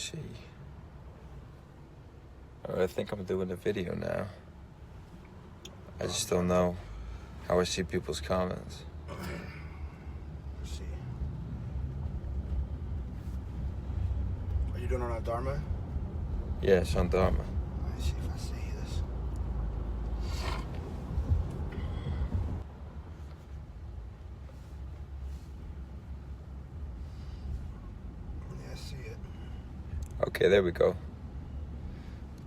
see. I think I'm doing a video now. I just don't know how I see people's comments. Let's see. Are you doing it on Dharma? Yeah, it's on Dharma. Let me see if I see this. Yeah, I see it. Okay, there we go.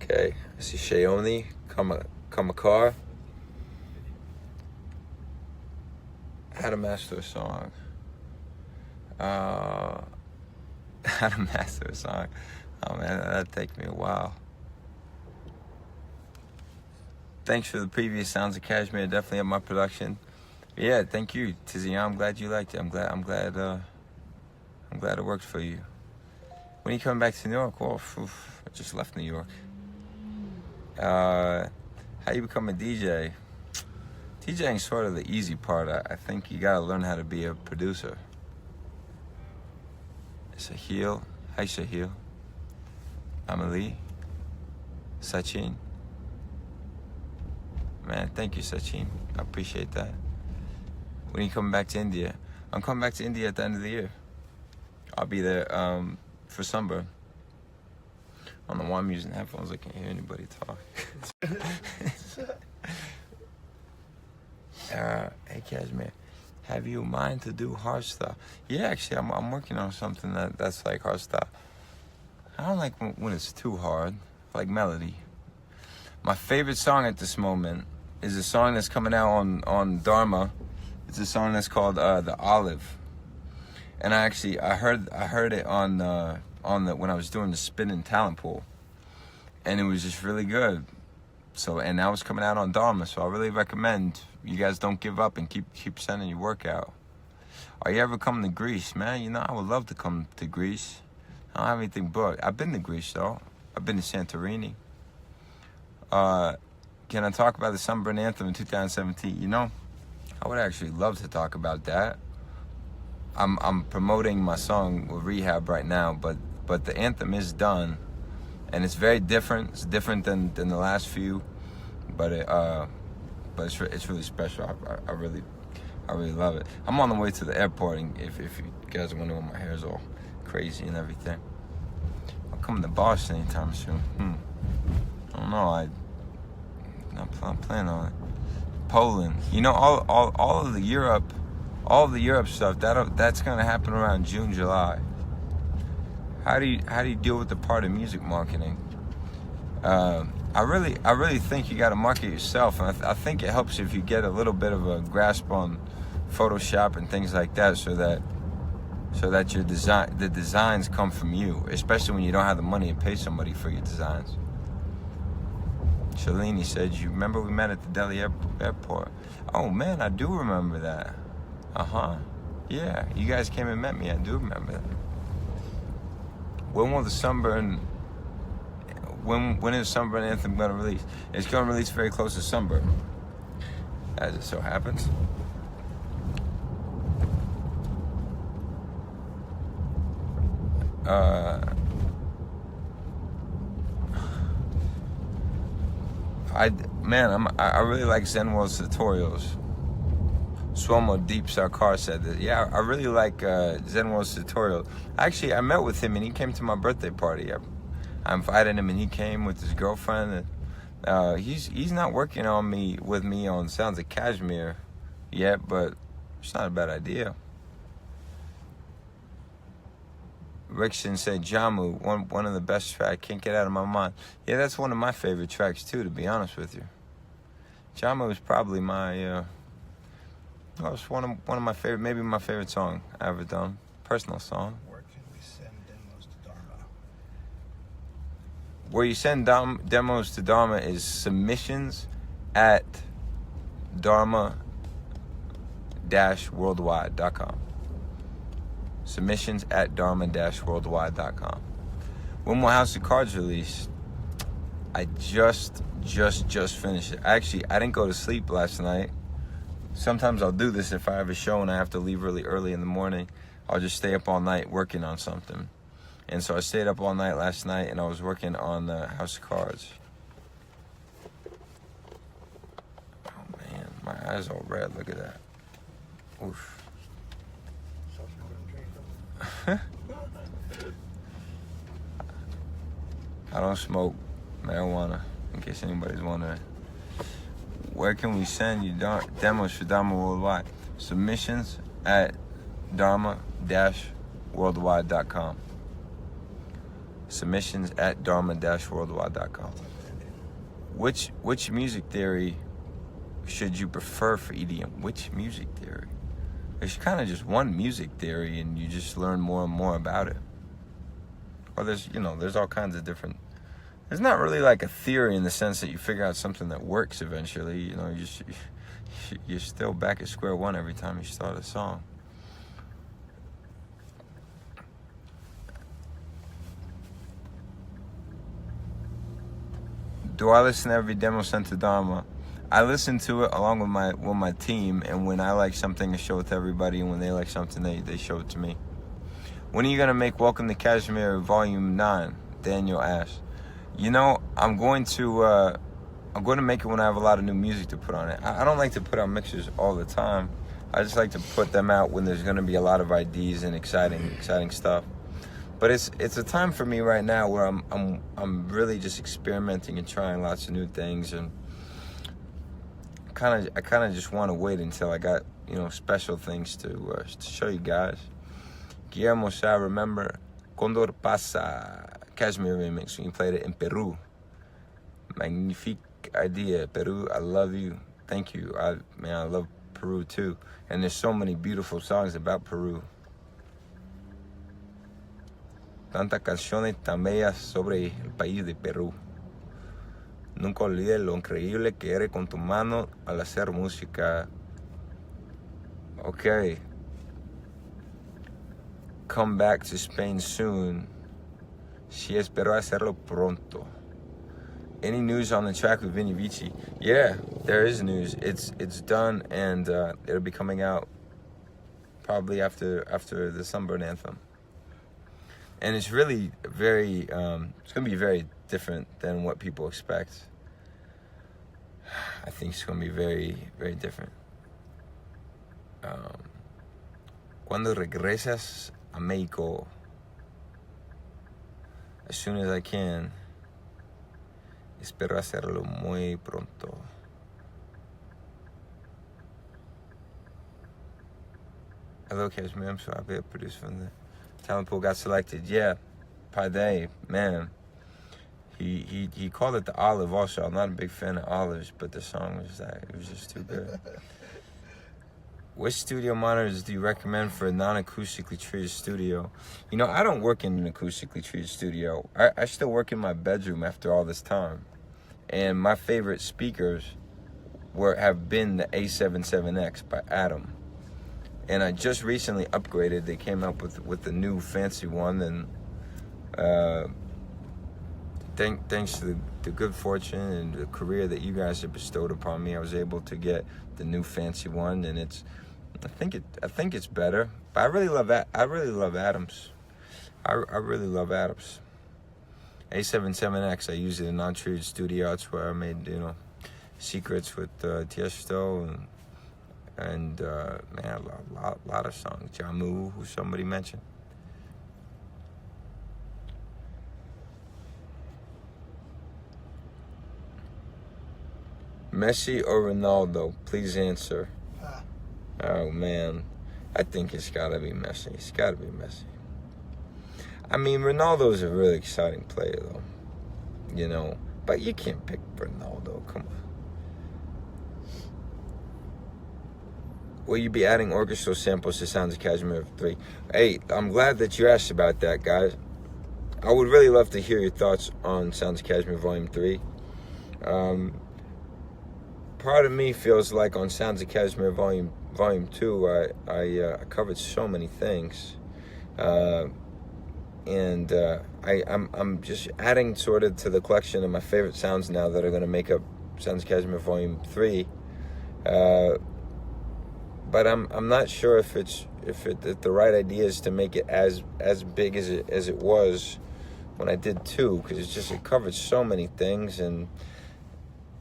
Okay, I see Shayoni, Kamakar. How to master a song. How to master a song. Oh man, that'd take me a while. Thanks for the previous Sounds of KSHMR. Definitely up my production. Yeah, thank you, Tiziana. I'm glad you liked it. I'm glad it worked for you. When are you coming back to New York? Oh, I just left New York. How you become a DJ? DJing's sort of the easy part. I think you gotta learn how to be a producer. Sahil. Hi, Sahil. Amelie. Sachin. Man, thank you, Sachin. I appreciate that. When are you coming back to India? I'm coming back to India at the end of the year. I'll be there for Sunburn. I don't know why I'm using headphones. I can't hear anybody talk. Hey, KSHMR, have you in mind to do hardstyle? Yeah, actually, I'm working on something that's like hardstyle. I don't like when it's too hard, like melody. My favorite song at this moment is a song that's coming out on Dharma. It's a song that's called "The Olive," and I heard it on the when I was doing the spinning talent pool, and it was just really good. So, and that was coming out on Dharma, so I really recommend you guys don't give up and keep sending your work out. Are you ever coming to Greece, man? You know, I would love to come to Greece. I don't have anything booked. I've been to Greece, though. I've been to Santorini. Can I talk about the Sunburn Anthem in 2017? You know, I would actually love to talk about that. I'm promoting my song with Rehab right now, but the anthem is done. And it's very different. It's different than the last few, but it's really special. I really love it. I'm on the way to the airport, and if you guys wonder why my hair's all crazy and everything, I'll come to Boston anytime soon. I don't know. I'm planning on it. Poland. You know, all of the Europe stuff. That's gonna happen around June, July. How do you deal with the part of music marketing? I really think you got to market yourself, and I think it helps if you get a little bit of a grasp on Photoshop and things like that, so that the designs come from you, especially when you don't have the money to pay somebody for your designs. Shalini said, "You remember we met at the Delhi airport?" Oh man, I do remember that. Yeah, you guys came and met me. I do remember that. When will the Sunburn? When is Sunburn Anthem going to release? It's going to release very close to Sunburn, as it so happens. I really like Zenwell's tutorials. Swomo Deep Sarkar said that. Yeah, I really like Zenwell's tutorial. Actually, I met with him and he came to my birthday party. I invited him and he came with his girlfriend. And, he's not working with me on Sounds of KSHMR yet, but it's not a bad idea. Rickson said Jamu, one of the best tracks. Can't get out of my mind. Yeah, that's one of my favorite tracks too, to be honest with you. Jamu is probably my it's one of my favorite, maybe my favorite song I ever done. Personal song. Where can we send demos to Dharma? Where you send demos to Dharma is submissions at dharma-worldwide.com. Submissions at dharma-worldwide.com. When will House of Cards release? I just finished it. Actually, I didn't go to sleep last night. Sometimes I'll do this if I have a show and I have to leave really early in the morning. I'll just stay up all night working on something. And so I stayed up all night last night, and I was working on the House of Cards. Oh man, my eyes all red. Look at that. Oof. I don't smoke marijuana, in case anybody's wondering. Where can we send you demos for Dharma Worldwide? Submissions at dharma-worldwide.com. Submissions at dharma-worldwide.com. Which music theory should you prefer for EDM? Which music theory? There's kind of just one music theory, and you just learn more and more about it. Or there's all kinds of different. There's not really like a theory in the sense that you figure out something that works eventually. You're still back at square one every time you start a song. Do I listen to every demo sent to Dharma? I listen to it along with my team, and when I like something, I show it to everybody, and when they like something, they show it to me. When are you gonna make Welcome to KSHMR Volume 9? Daniel asks. I'm going to make it when I have a lot of new music to put on it. I don't like to put out mixes all the time. I just like to put them out when there's gonna be a lot of ideas and exciting stuff. But it's a time for me right now where I'm really just experimenting and trying lots of new things, and I kind of just want to wait until I got special things to show you guys. Guillermo said, remember Condor Pasa KSHMR remix when you played it in Peru. Magnifique idea, Peru. I love you. Thank you. I love Peru too. And there's so many beautiful songs about Peru. Tantas canciones tan bellas sobre el país de Perú. Nunca olvides lo increíble que eres con tu mano al hacer música. Okay. Come back to Spain soon. Sí, espero hacerlo pronto. Any news on the track with Vini Vici? Yeah, there is news. It's done, and it'll be coming out probably after the Sunburn Anthem. And it's really very, it's going to be very different than what people expect. I think it's going to be very, very different. Cuando regresas a México? As soon as I can. Espero hacerlo muy pronto. Hello, KSHMR. I'm so happy I produced from the talent pool got selected. Yeah, Pade, man. He called it the Olive also. I'm not a big fan of olives, but the song was it was just too good. Which studio monitors do you recommend for a non-acoustically treated studio? I don't work in an acoustically treated studio. I still work in my bedroom after all this time. And my favorite speakers have been the A77X by Adam. And I just recently upgraded. They came up with the new fancy one, and thanks to the good fortune and the career that you guys have bestowed upon me, I was able to get the new fancy one, and I think it's better. But I really love Adams. I really love Adams. A77X, I use it in non-treated studio. That's where I made secrets with Tiesto and man, a lot of songs. Jamu, who somebody mentioned. Messi or Ronaldo? Please answer. Oh man, I think it's gotta be Messi. It's gotta be Messi. I mean, Ronaldo's a really exciting player though, but you can't pick Ronaldo. Come on. Will you be adding orchestral samples to Sounds of KSHMR 3? Hey, I'm glad that you asked about that, guys. I would really love to hear your thoughts on Sounds of KSHMR Volume 3. Part of me feels like on Sounds of KSHMR Volume 2, I covered so many things. And I'm just adding sort of to the collection of my favorite sounds now that are going to make up Sounds of Volume 3. But I'm not sure if it's if the right idea is to make it as big as it was when I did 2, because it covered so many things, and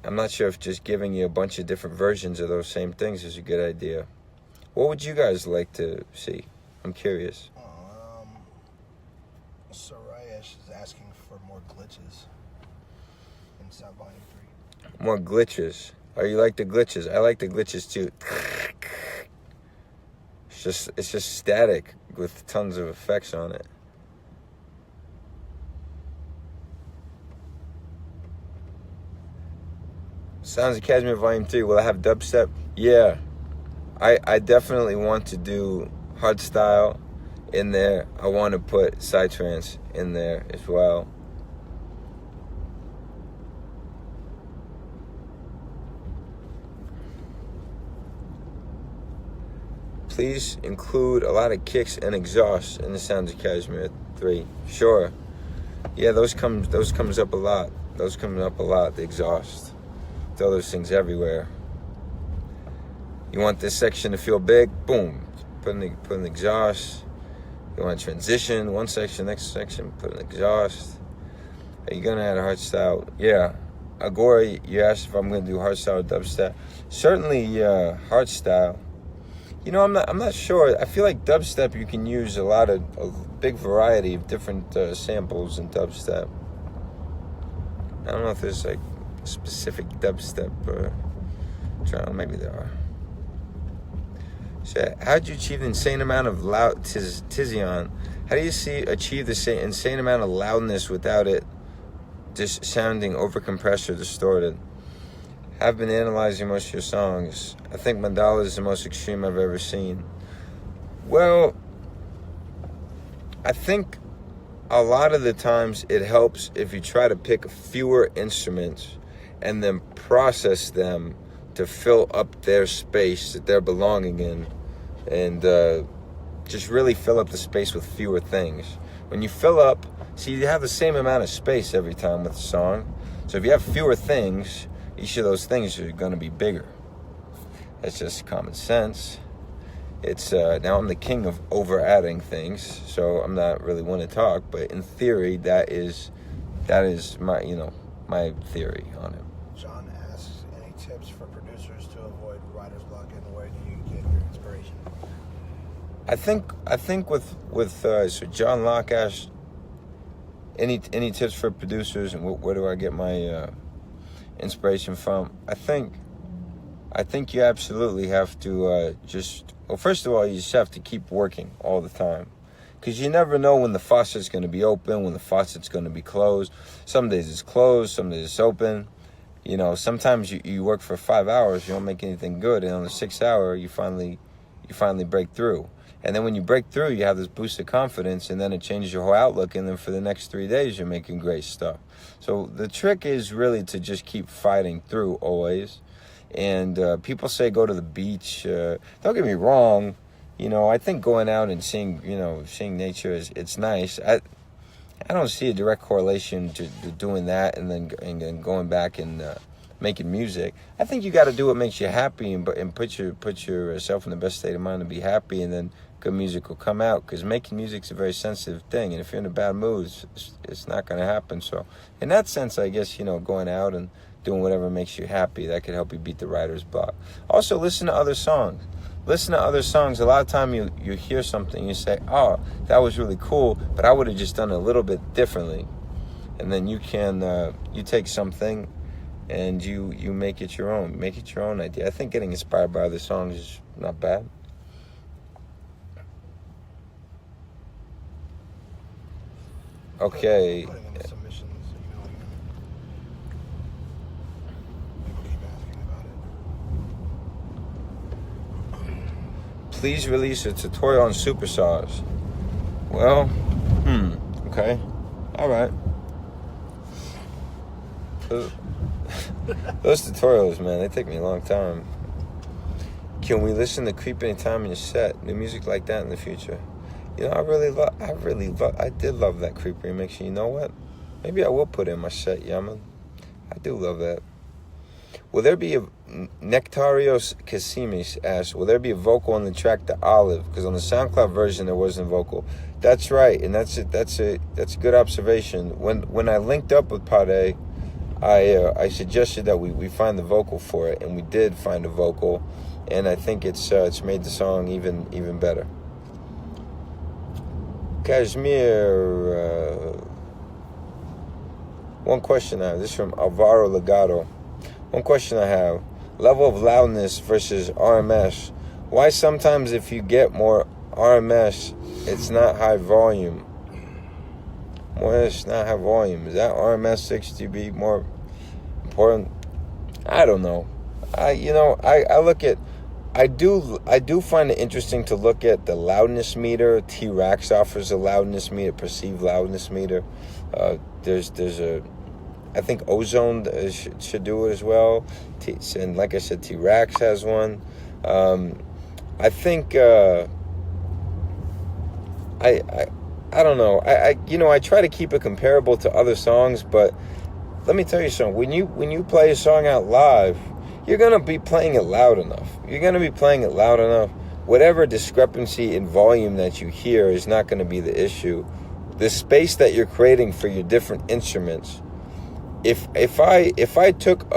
I'm not sure if just giving you a bunch of different versions of those same things is a good idea. What would you guys like to see? I'm curious. Soraya is asking for more glitches in Sound Volume 3. More glitches. Oh, you like the glitches? I like the glitches too. It's just static with tons of effects on it. Sounds of KSHMR Volume 3. Will I have dubstep? Yeah. I definitely want to do hardstyle in there. I want to put psytrance in there as well. Please include a lot of kicks and exhausts in the Sounds of KSHMR 3. Sure. Yeah, those comes up a lot. Those come up a lot, the exhaust. Throw those things everywhere. You want this section to feel big? Boom. Put an exhaust. You want to transition one section, next section, put an exhaust. Are you gonna add a hardstyle? Yeah. Agora, you asked if I'm gonna do hardstyle or dubstep. Certainly, hardstyle. You know, I'm not sure. I feel like dubstep, you can use a big variety of different samples in dubstep. I don't know if there's like specific dubstep trial. Maybe there are. So, how do you achieve the insane amount of loud Tizion? How do you achieve the insane amount of loudness without it just sounding overcompressed or distorted? I've been analyzing most of your songs. I think Mandala is the most extreme I've ever seen. Well, I think a lot of the times it helps if you try to pick fewer instruments and then process them to fill up their space that they're belonging in, and just really fill up the space with fewer things. When you fill up, see, you have the same amount of space every time with a song. So if you have fewer things, each of those things are going to be bigger. That's just common sense. It's now I'm the king of over adding things, so I'm not really one to talk, but in theory that is my my theory on it. John asks, any tips for producers to avoid writer's block, and where do you get your inspiration? I think with so John Locke asked, any tips for producers, and where do I get my inspiration from? I think you absolutely have to first of all, you just have to keep working all the time, because you never know when the faucet's going to be open, when the faucet's going to be closed. Some days it's closed, some days it's open. You know, sometimes you work for 5 hours, you don't make anything good, and on the 6th hour you finally break through. And then when you break through, you have this boost of confidence, and then it changes your whole outlook, and then for the next 3 days you're making great stuff. So the trick is really to just keep fighting through always. And people say go to the beach. Don't get me wrong, you know, I think going out and seeing nature it's nice. I don't see a direct correlation to doing that and then going back and making music. I think you got to do what makes you happy and put yourself in the best state of mind to be happy, and then good music will come out, because making music's a very sensitive thing, and if you're in a bad mood, it's not going to happen. So in that sense, I guess, going out and doing whatever makes you happy, that could help you beat the writer's block. Also, listen to other songs. A lot of time you hear something, you say, oh, that was really cool, but I would have just done it a little bit differently. And then you can you take something and you make it your own. Make it your own idea. I think getting inspired by other songs is not bad. Okay. Putting in the submissions, people keep asking about it. Please release a tutorial on supersaws. Well, okay. All right. Those tutorials, man, they take me a long time. Can we listen to Creep anytime in your set? New music like that in the future? I did love that Creep remix. And you know what? Maybe I will put it in my set, Yaman. I do love that. will there be a Nectarios Casimis asks, will there be a vocal on the track The Olive? Because on the SoundCloud version there wasn't vocal. That's right, and that's a good observation. When I linked up with Pade, I suggested that we find the vocal for it, and we did find a vocal, and I think it's made the song even better. Kashmir, one question I have. This is from Alvaro Legato. One question I have: level of loudness versus RMS. Why sometimes if you get more RMS, it's not high volume? Well, it's not high volume. Is that RMS 6 dB more important? I don't know. I look at. I do find it interesting to look at the loudness meter. T-Rax offers a loudness meter, perceived loudness meter. There's a, I think Ozone should do it as well. And like I said, T-Rax has one. I think I don't know. I try to keep it comparable to other songs, but let me tell you something. When you play a song out live, you're going to be playing it loud enough. Whatever discrepancy in volume that you hear is not going to be the issue. The space that you're creating for your different instruments. If I took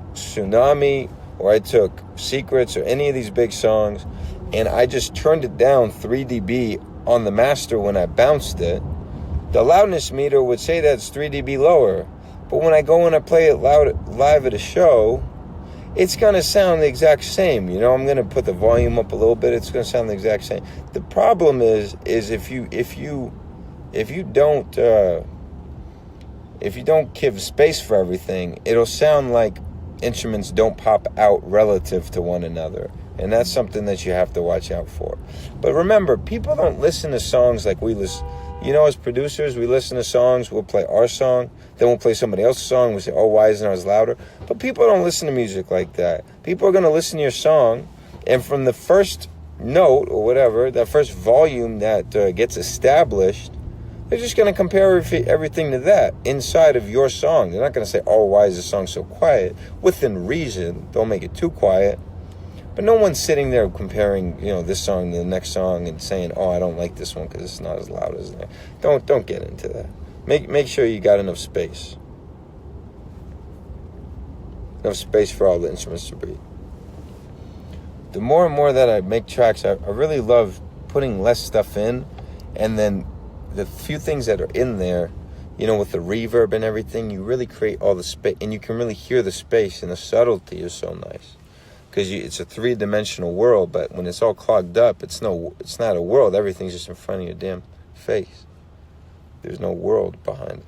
Tsunami, or I took Secrets, or any of these big songs, and I just turned it down 3 dB on the master when I bounced it, the loudness meter would say that's 3 dB lower. But when I go and I play it live at a show, it's going to sound the exact same. I'm going to put the volume up a little bit. It's going to sound the exact same. The problem is if you don't give space for everything, it'll sound like instruments don't pop out relative to one another. And that's something that you have to watch out for. But remember, people don't listen to songs like we listen. As producers, we listen to songs, we'll play our song, then we'll play somebody else's song, we say, oh, why isn't ours louder? But people don't listen to music like that. People are going to listen to your song, and from the first note or whatever, that first volume that gets established, they're just going to compare everything to that inside of your song. They're not going to say, oh, why is this song so quiet? Within reason, don't make it too quiet. But no one's sitting there comparing, this song to the next song and saying, "Oh, I don't like this one because it's not as loud as that." Don't get into that. Make sure you got enough space. Enough space for all the instruments to breathe. The more and more that I make tracks, I really love putting less stuff in, and then the few things that are in there, with the reverb and everything, you really create all the space, and you can really hear the space, and the subtlety is so nice. Because it's a 3-dimensional world, but when it's all clogged up, it's not a world. Everything's just in front of your damn face. There's no world behind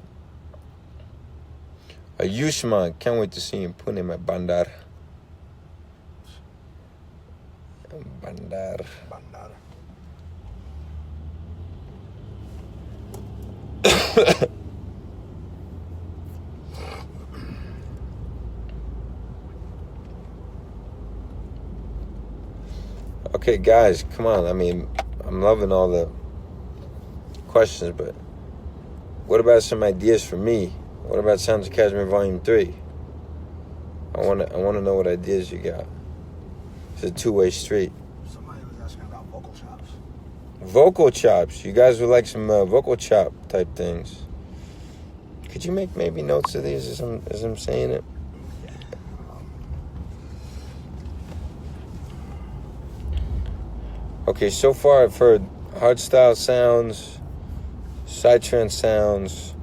it. Yushman, can't wait to see you in Pune, my bandar. Bandar. Okay, guys, come on. I'm loving all the questions, but what about some ideas for me? What about Sounds of KSHMR Volume 3? I want to know what ideas you got. It's a two-way street. Somebody was asking about vocal chops. Vocal chops. You guys would like some vocal chop type things. Could you make maybe notes of these as I'm saying it? Okay, so far I've heard hardstyle sounds, psytrance sounds,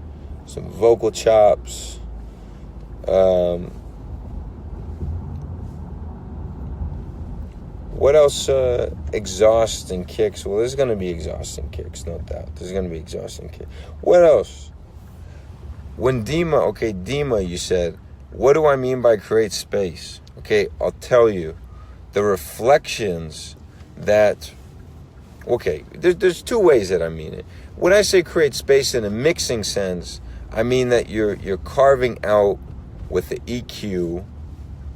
some vocal chops, what else? Exhaust and kicks. Well, there's going to be exhaust and kicks, no doubt. There's going to be exhaust and kicks. What else? When Dima, you said, what do I mean by create space? Okay, I'll tell you. The reflections that, there's two ways that I mean it. When I say create space in a mixing sense, I mean that you're carving out with the EQ,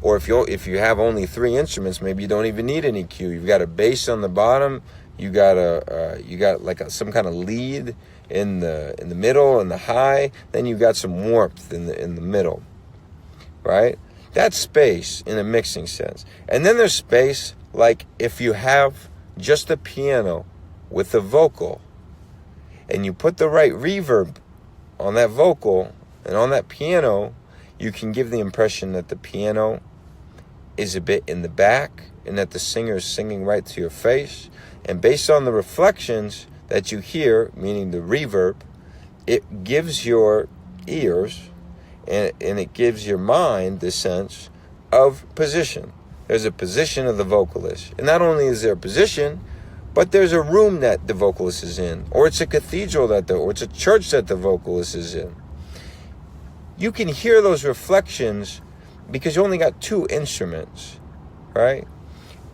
or if you have only 3 instruments, maybe you don't even need an EQ. You've got a bass on the bottom, you got some kind of lead in the middle and the high, then you've got some warmth in the middle. right? That's space in a mixing sense. And then there's space like if you have just a piano with a vocal and you put the right reverb on that vocal and on that piano, you can give the impression that the piano is a bit in the back and that the singer is singing right to your face. And based on the reflections that you hear, meaning the reverb, it gives your ears and it gives your mind the sense of position. There's a position of the vocalist. And not only is there a position, but there's a room that the vocalist is in, or it's a cathedral or it's a church that the vocalist is in. You can hear those reflections because you only got two instruments, right?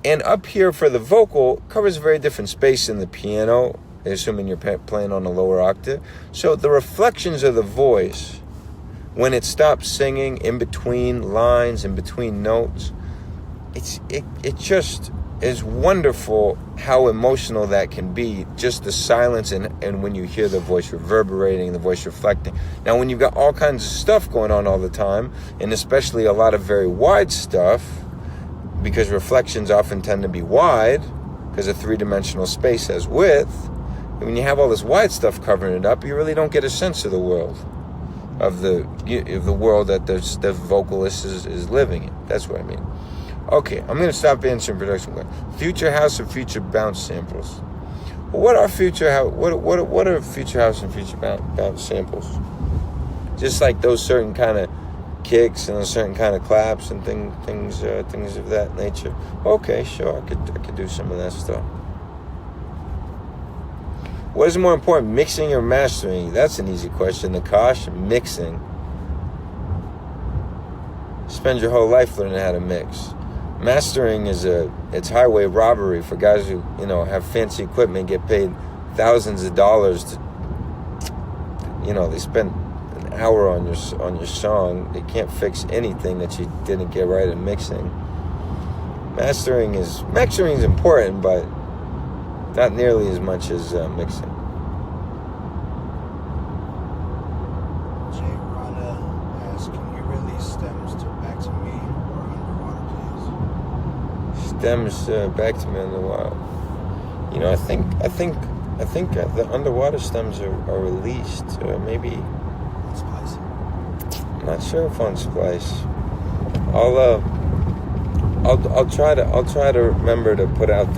And up here for the vocal covers a very different space than the piano, assuming you're playing on a lower octave. So the reflections of the voice, when it stops singing in between lines, in between notes, it just is wonderful how emotional that can be, just the silence and when you hear the voice reverberating, the voice reflecting. Now, when you've got all kinds of stuff going on all the time, and especially a lot of very wide stuff, because reflections often tend to be wide, because a three-dimensional space has width, and when you have all this wide stuff covering it up, you really don't get a sense of the world, of the world that the vocalist is living in. That's what I mean. Okay, I'm going to stop answering production questions. Future house or future bounce samples? Well, what are future house? What are future house and future bounce samples? Just like those certain kind of kicks and a certain kind of claps and things of that nature. Okay, sure, I could do some of that stuff. What is more important, mixing or mastering? That's an easy question. Nakash, mixing. Spend your whole life learning how to mix. Mastering it's highway robbery for guys who, have fancy equipment, get paid thousands of dollars to, they spend an hour on your song. They can't fix anything that you didn't get right in mixing. Mastering is important, but not nearly as much as mixing. Jay Rana asks, can you release stems to Back to Me or Underwater, please? Stems Back to Me Underwater. I think the Underwater stems are released, or maybe Splice. I'm not sure if on Splice. I'll try to remember to put out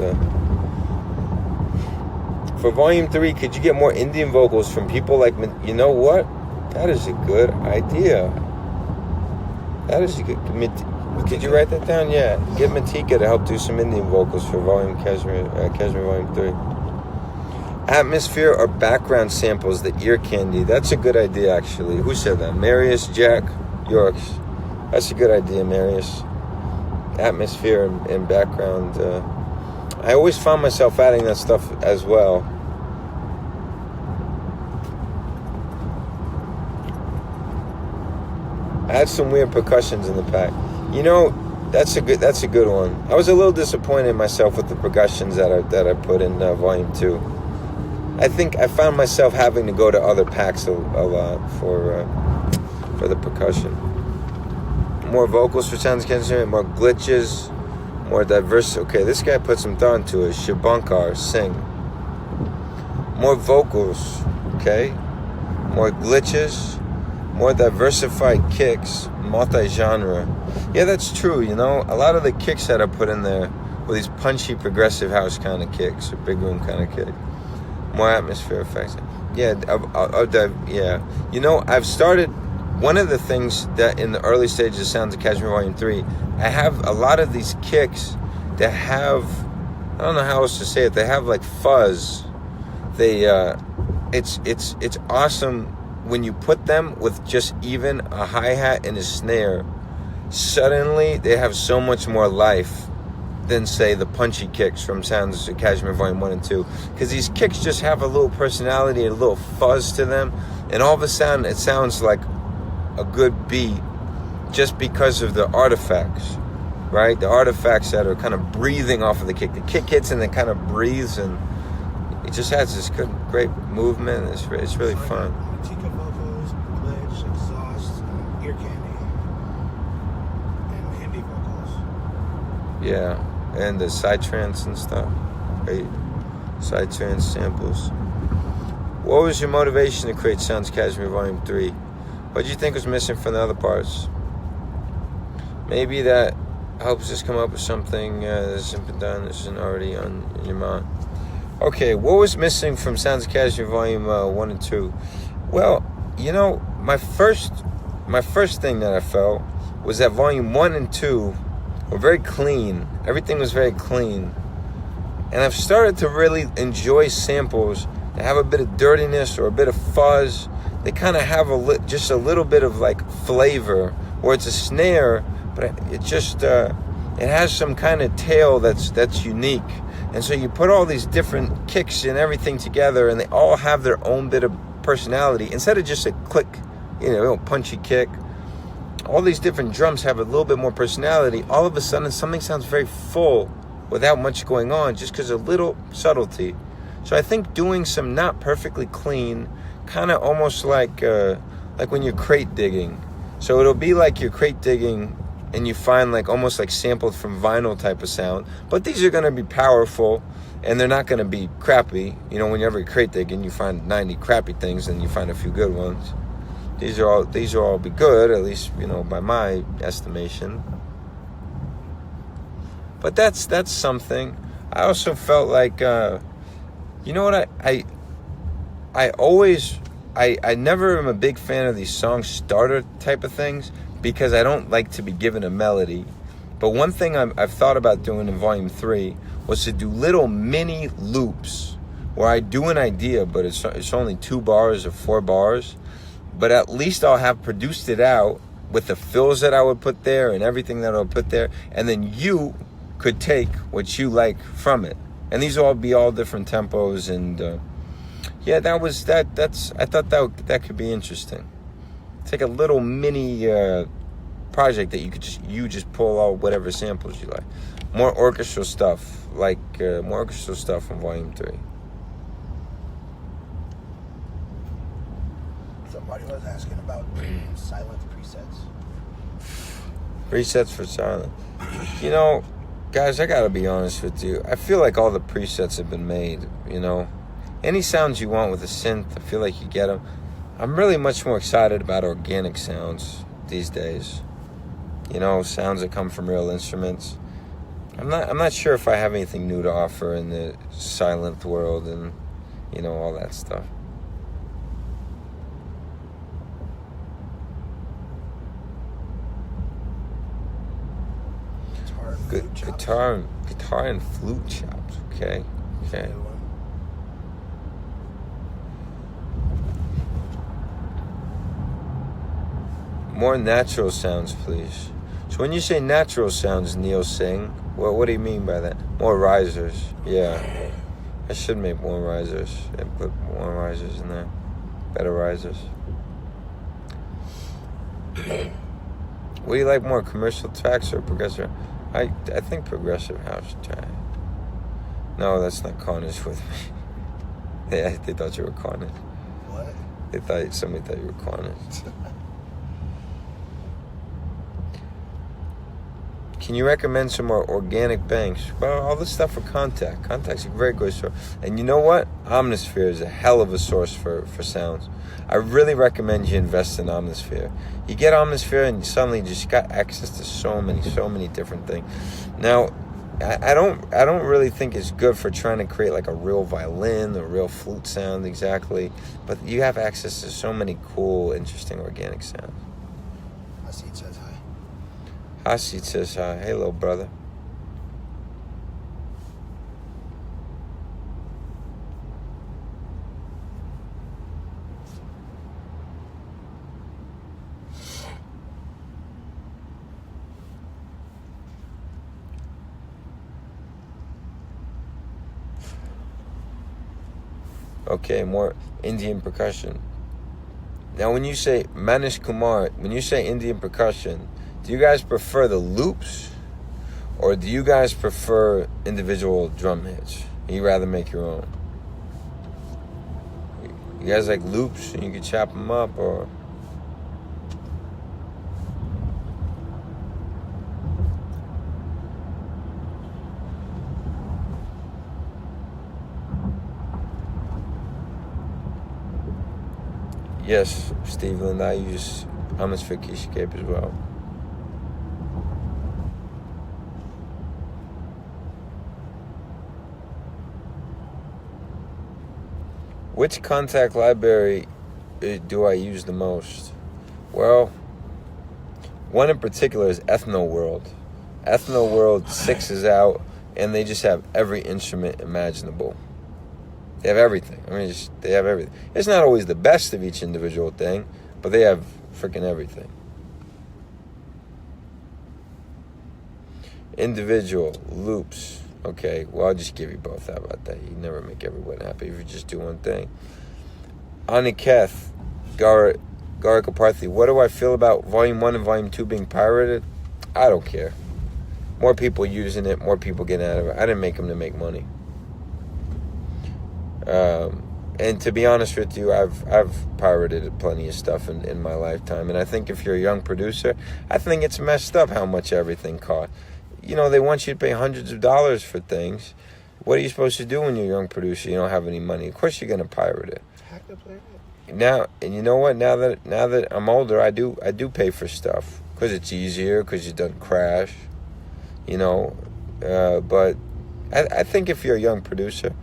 for Volume 3. Could you get more Indian vocals from people like, you know what? That is a good idea. That is a good. Could you write that down? Yeah. Get Matika to help do some Indian vocals for KSHMR Volume 3. Atmosphere or background samples, the ear candy. That's a good idea, actually. Who said that? Marius, Jack, Yorks. That's a good idea, Marius. Atmosphere and background. I always found myself adding that stuff as well. I had some weird percussions in the pack. That's a good one. I was a little disappointed in myself with the percussions that I put in Volume 2. I think I found myself having to go to other packs a lot for the percussion. More vocals for Sounds of KSHMR, more glitches, more diverse. Okay, this guy put some thought into it. Shabankar, sing. More vocals, okay? More glitches, more diversified kicks, multi-genre. Yeah, that's true, A lot of the kicks that I put in there were these punchy progressive house kind of kicks, or big room kind of kick. More atmosphere effects. Yeah, I've started. One of the things that in the early stages of Sounds of KSHMR Volume 3, I have a lot of these kicks that have, I don't know how else to say it, they have like fuzz. It's awesome when you put them with just even a hi-hat and a snare. Suddenly they have so much more life than, say, the punchy kicks from Sounds of KSHMR Volume 1 and 2. Because these kicks just have a little personality and a little fuzz to them. And all of a sudden it sounds like a good beat just because of the artifacts, right? The artifacts that are kind of breathing off of the kick. The kick hits and it kind of breathes, and it just has this great movement. It's really fun. Matika vocals, glitch, exhaust, ear candy. Yeah, and the psytrance and stuff, right? Psytrance samples. What was your motivation to create Sounds of KSHMR Volume 3? What do you think was missing from the other parts? Maybe that helps us come up with something that hasn't been done, that isn't already in your mind. Okay, what was missing from Sounds of KSHMR Volume 1 and 2? Well, you know, my first thing that I felt was that Volume 1 and 2 were very clean. Everything was very clean. And I've started to really enjoy samples that have a bit of dirtiness or a bit of fuzz. They kind of have just a little bit of like flavor, or it's a snare, but it just it has some kind of tail that's unique. And so you put all these different kicks and everything together, and they all have their own bit of personality. Instead of just a click, punchy kick, all these different drums have a little bit more personality. All of a sudden, something sounds very full without much going on, just because of a little subtlety. So I think doing some not perfectly clean, kind of almost like when you're crate digging. So it'll be like you're crate digging and you find like almost like sampled from vinyl type of sound. But these are going to be powerful and they're not going to be crappy. Whenever you crate digging, you find 90 crappy things and you find a few good ones. These will all be good, at least, by my estimation. But that's something. I also felt like, I never am a big fan of these song starter type of things because I don't like to be given a melody. But one thing I've thought about doing in Volume 3 was to do little mini loops where I do an idea, but it's only 2 bars or 4 bars. But at least I'll have produced it out with the fills that I would put there and everything that I would put there. And then you could take what you like from it. And these will all be all different tempos. And I thought that could be interesting. It's like a little mini project that you just pull all whatever samples you like. More orchestral stuff, from Volume 3. Somebody was asking about silent presets. Presets for silent. Guys, I gotta be honest with you. I feel like all the presets have been made, Any sounds you want with a synth, I feel like you get them. I'm really much more excited about organic sounds these days. Sounds that come from real instruments. I'm not sure if I have anything new to offer in the silent world and, all that stuff. Good guitar and flute chops. Okay. More natural sounds, please. So when you say natural sounds, Neil Singh, what do you mean by that? More risers. Yeah. I should make more risers and put more risers in there. Better risers. What do you like more, commercial tracks or progressive? I think progressive house track. No, that's not Carnage with me. They thought you were Carnage. What? Somebody thought you were Carnage. Can you recommend some more organic banks? Well, all this stuff for Contact. Contact's a very good source. And you know what? Omnisphere is a hell of a source for sounds. I really recommend you invest in Omnisphere. You get Omnisphere and suddenly you just got access to so many different things. Now, I don't really think it's good for trying to create like a real violin or real flute sound exactly. But you have access to so many cool, interesting organic sounds. Hasid says hi. Hasid says hi. Hey, little brother. Okay, more Indian percussion. Now, when you say Manish Kumar, when you say Indian percussion, do you guys prefer the loops or do you guys prefer individual drum hits? You rather make your own? You guys like loops and you can chop them up, or? Yes, Steveland, I use Atmosphere Keyscape as well. Which contact library do I use the most? Well, one in particular is Ethno World. Ethno World 6 is out, and they just have every instrument imaginable. They have everything. I mean, they have everything. It's not always the best of each individual thing, but they have freaking everything. Individual, loops. Okay, well, I'll just give you both. How about that? You never make everyone happy if you just do one thing. Aniketh, Garika Parthi, what do I feel about Volume 1 and Volume 2 being pirated? I don't care. More people using it, more people getting out of it. I didn't make them to make money. And to be honest with you, I've pirated plenty of stuff in my lifetime. And I think if you're a young producer, I think it's messed up how much everything costs. You know, they want you to pay hundreds of dollars for things. What are you supposed to do when you're a young producer? You don't have any money. Of course you're going to pirate it. Now, and you know what? Now that I'm older, I do pay for stuff because it's easier, because it doesn't crash. You know, but I think if you're a young producer,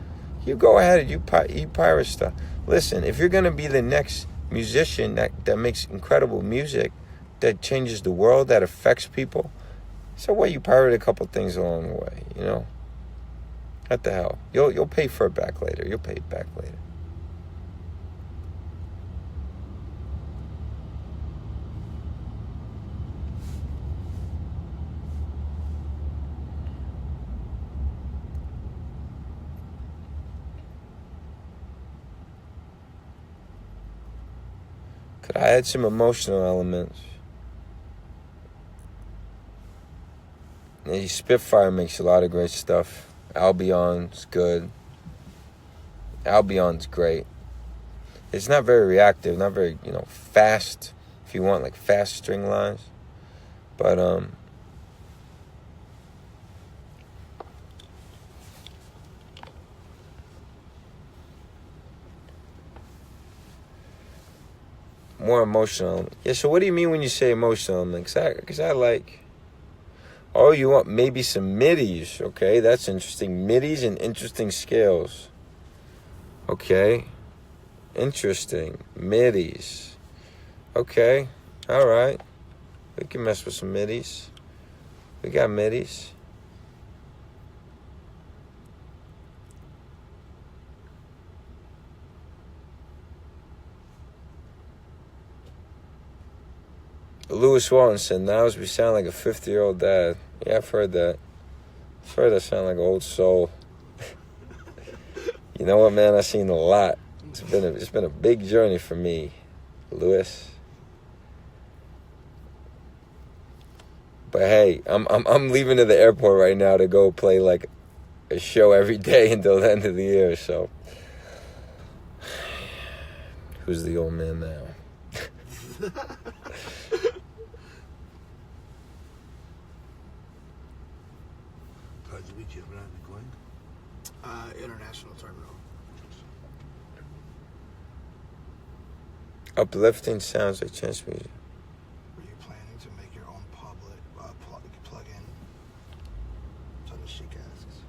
you go ahead and you pirate stuff. Listen, if you're going to be the next musician that makes incredible music, that changes the world, that affects people, so what? You pirate a couple things along the way, you know? What the hell? You'll pay for it back later. You'll pay it back later. Could I add some emotional elements? And Spitfire makes a lot of great stuff. Albion's good. Albion's great. It's not very reactive, not very, fast, if you want, like fast string lines. But, more emotional. Yeah, so what do you mean when you say emotional? Because I like... Oh, you want maybe some midis. Okay, that's interesting. Midis and interesting scales. Okay. Interesting. Midis. Okay. All right. We can mess with some midis. We got midis. Lewis Walton said, now we sound like a 50-year-old dad. Yeah, I've heard that. I've heard I sound like an old soul. You know what, man? I've seen a lot. It's been a big journey for me, Lewis. But hey, I'm leaving to the airport right now to go play like a show every day until the end of the year. So, who's the old man now? International terminal. Uplifting sounds like chance music. Are you planning to make your own public plug-in? Something Chic asks.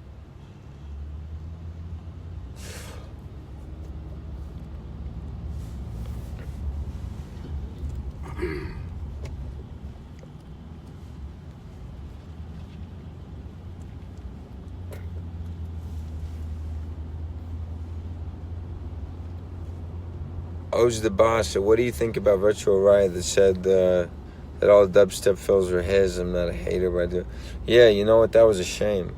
O's the boss. So what do you think about Virtual Riot that said that all the dubstep fills were his? I'm not a hater, but I do. Yeah, you know what? That was a shame.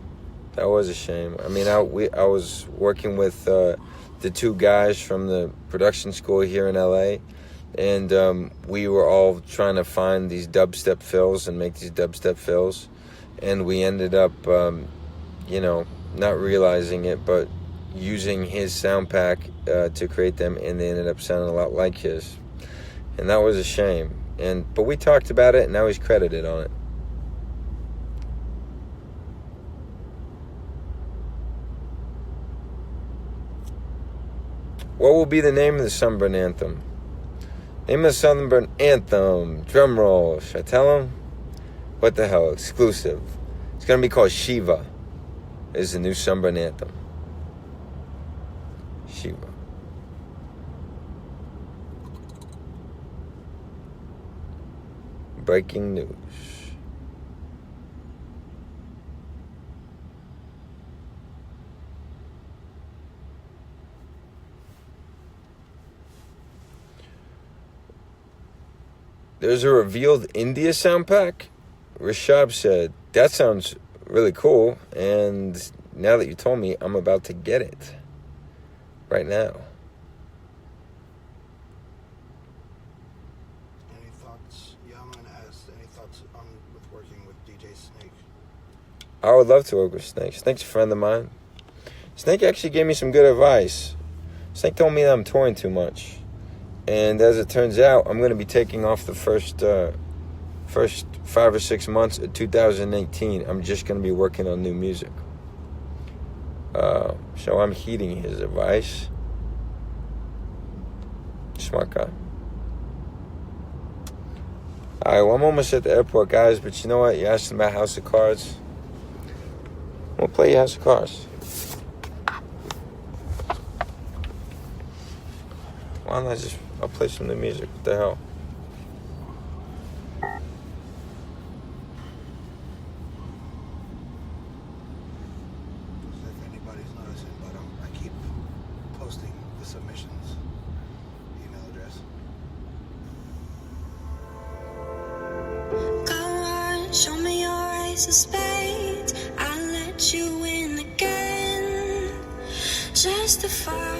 That was a shame. I mean, I was working with the two guys from the production school here in LA, and we were all trying to find these dubstep fills and make these dubstep fills, and we ended up, not realizing it, but using his sound pack to create them, and they ended up sounding a lot like his, and that was a shame. But we talked about it, and now he's credited on it. What will be the name of the Sunburn Anthem? Name of the Sunburn Anthem. Drum roll. Should I tell him? What the hell? Exclusive. It's going to be called Shiva. Is the new Sunburn Anthem. Shiva. Breaking news. There's a revealed India sound pack. Rishab said, that sounds really cool. And now that you told me, I'm about to get it. Right now. Any thoughts? Yeah, I'm going to ask. Any thoughts on with working with DJ Snake? I would love to work with Snake. Snake's a friend of mine. Snake actually gave me some good advice. Snake told me that I'm touring too much. And as it turns out, I'm going to be taking off the first 5 or 6 months of 2018. I'm just going to be working on new music. So I'm heeding his advice. Smart guy. Alright, well, I'm almost at the airport, guys. But you know what? You asked about House of Cards. We'll play House of Cards. Why not I'll play some new music. What the hell? If anybody's noticing, but I keep posting the submissions email address. Go on, show me your ace of spades. I'll let you win again. Just a fall.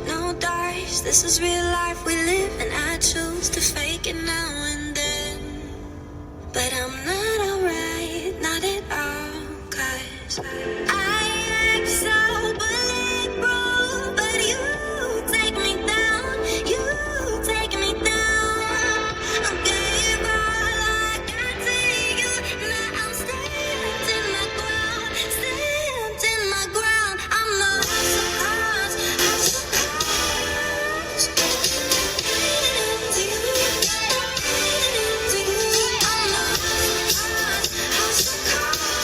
No dice, this is real life we live, and I choose to fake it now and then. But I'm not alright, not at all, 'cause I act so bulletproof, but you take me down, you take me down. I gave all I got to you, now I'm stamped in my ground, stamped in my ground. I'm the house of cards, house of cards. I'm the house of cards.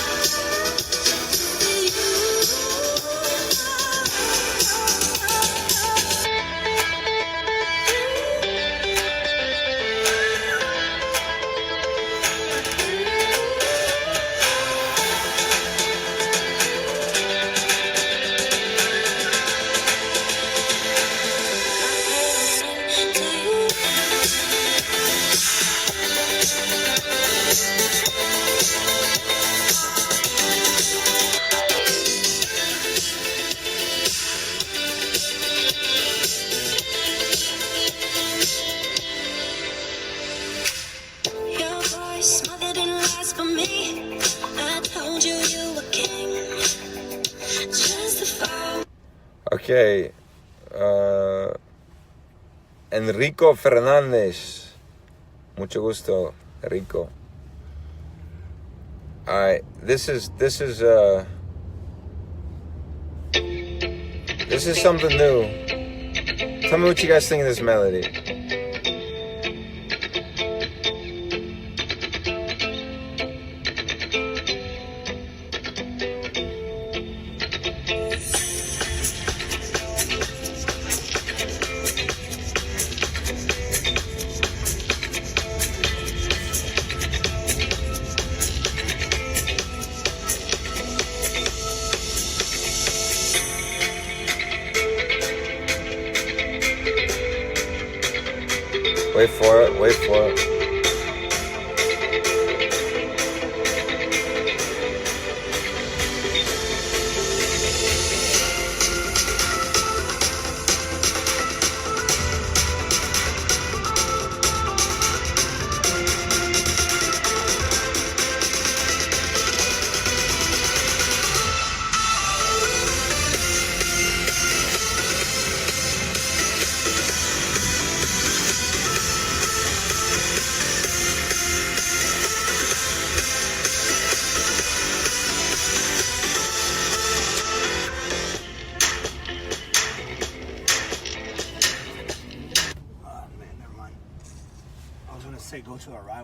Your voice smothered in lies for me. I told you you were king. Just a fall. Okay. Enrico Fernandez. Mucho gusto, Enrico. Alright, this is something new. Tell me what you guys think of this melody. Wait for it, wait for it.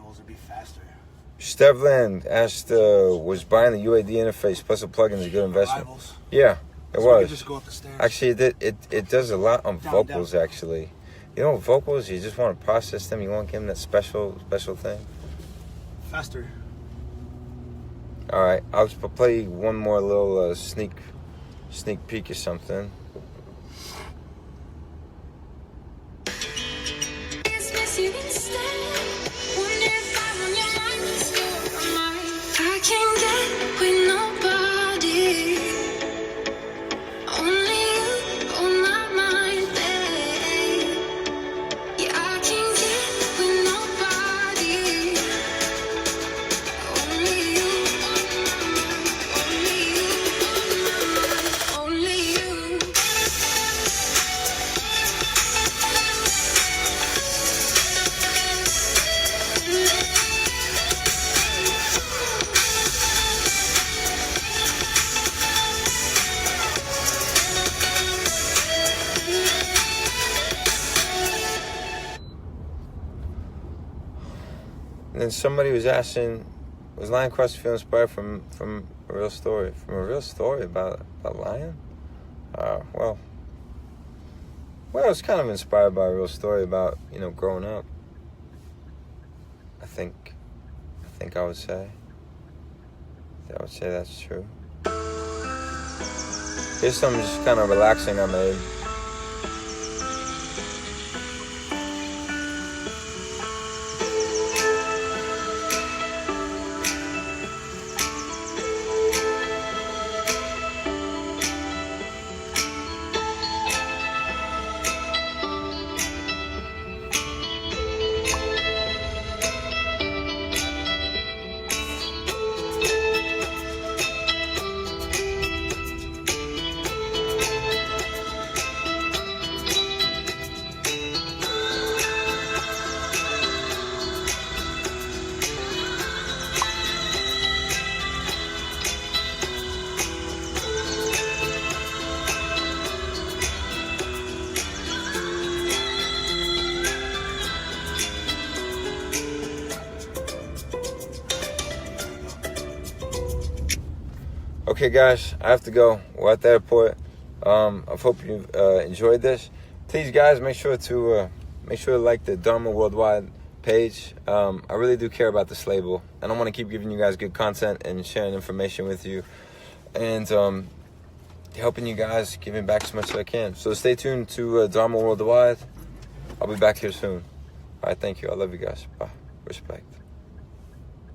rivals would be faster. Stevland asked, was buying the UAD interface plus a plugin is a good investment? Rivals. Yeah, it So we was. could just go up the stairs. Actually, it does a lot on Down, vocals, down. actually. You know, vocals, you just want to process them. You want to give them that special thing. Faster. All right, I'll just play one more little sneak peek or something. I can't get with nobody. Only you on my mind, babe. Yeah, I can't get with nobody. Only you on my mind. Only you. And then somebody was asking, was Lion Cross feel inspired from a real story? From a real story about Lion? Well, I was kind of inspired by a real story about, you know, growing up. I think I would say. I would say that's true. Here's something just kind of relaxing I made. Okay, guys, I have to go. We're at the airport. I hope you enjoyed this. Please, guys, make sure to like the Dharma Worldwide page. I really do care about this label, and I want to keep giving you guys good content and sharing information with you, and helping you guys, giving back as much as I can. So stay tuned to Dharma Worldwide. I'll be back here soon. All right, thank you. I love you guys. Bye. Respect.